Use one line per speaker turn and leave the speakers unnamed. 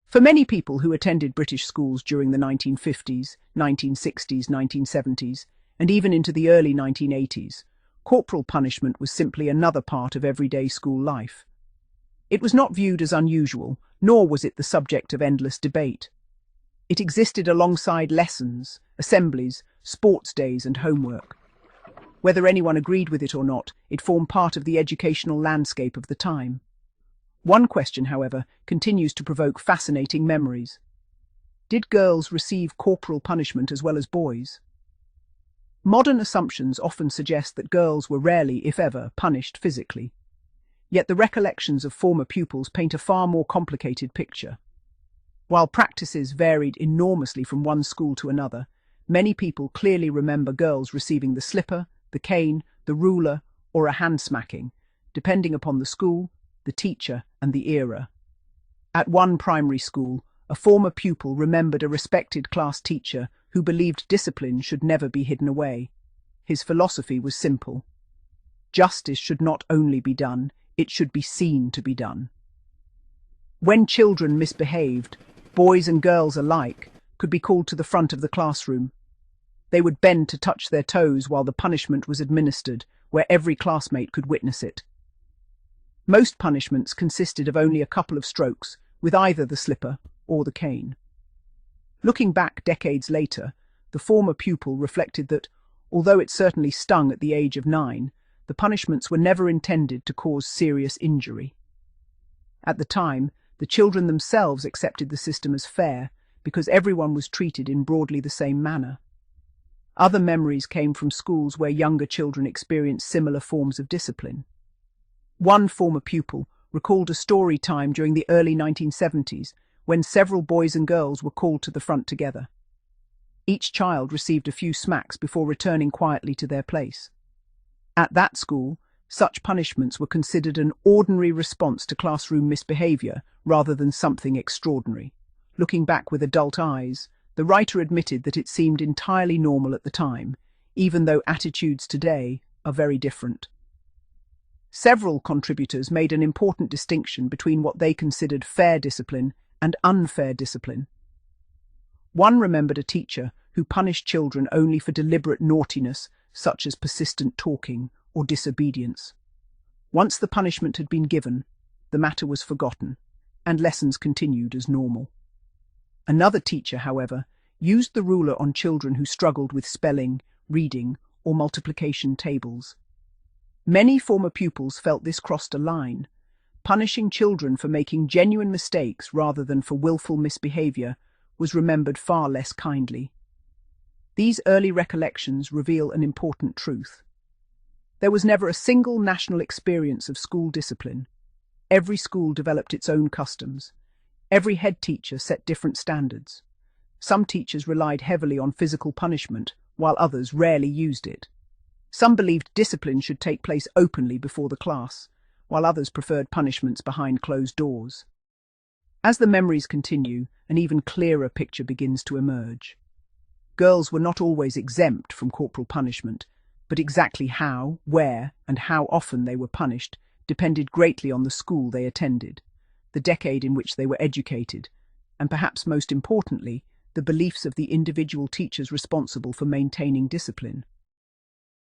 For many people who attended British schools during the 1950s, 1960s, 1970s, and even into the early 1980s, corporal punishment was simply another part of everyday school life. It was not viewed as unusual, nor was it the subject of endless debate. It existed alongside lessons, assemblies, sports days, and homework. Whether anyone agreed with it or not, it formed part of the educational landscape of the time. One question, however, continues to provoke fascinating memories. Did girls receive corporal punishment as well as boys? Modern assumptions often suggest that girls were rarely, if ever, punished physically. Yet the recollections of former pupils paint a far more complicated picture. While practices varied enormously from one school to another, many people clearly remember girls receiving the slipper, the cane, the ruler, or a hand smacking, depending upon the school, the teacher, and the era. At one primary school, a former pupil remembered a respected class teacher who believed discipline should never be hidden away. His philosophy was simple. Justice should not only be done, it should be seen to be done. When children misbehaved, boys and girls alike could be called to the front of the classroom. They would bend to touch their toes while the punishment was administered, where every classmate could witness it. Most punishments consisted of only a couple of strokes, with either the slipper or the cane. Looking back decades later, the former pupil reflected that, although it certainly stung at the age of 9, the punishments were never intended to cause serious injury. At the time, the children themselves accepted the system as fair because everyone was treated in broadly the same manner. Other memories came from schools where younger children experienced similar forms of discipline. One former pupil recalled a story time during the early 1970s when several boys and girls were called to the front together. Each child received a few smacks before returning quietly to their place. At that school, such punishments were considered an ordinary response to classroom misbehavior rather than something extraordinary. Looking back with adult eyes, the writer admitted that it seemed entirely normal at the time, even though attitudes today are very different. Several contributors made an important distinction between what they considered fair discipline and unfair discipline. One remembered a teacher who punished children only for deliberate naughtiness, such as persistent talking or disobedience. Once the punishment had been given, the matter was forgotten, and lessons continued as normal. Another teacher, however, used the ruler on children who struggled with spelling, reading, or multiplication tables. Many former pupils felt this crossed a line. Punishing children for making genuine mistakes rather than for willful misbehavior was remembered far less kindly. These early recollections reveal an important truth. There was never a single national experience of school discipline. Every school developed its own customs. Every head teacher set different standards. Some teachers relied heavily on physical punishment, while others rarely used it. Some believed discipline should take place openly before the class, while others preferred punishments behind closed doors. As the memories continue, an even clearer picture begins to emerge. Girls were not always exempt from corporal punishment, but exactly how, where, and how often they were punished depended greatly on the school they attended, the decade in which they were educated, and perhaps most importantly, the beliefs of the individual teachers responsible for maintaining discipline.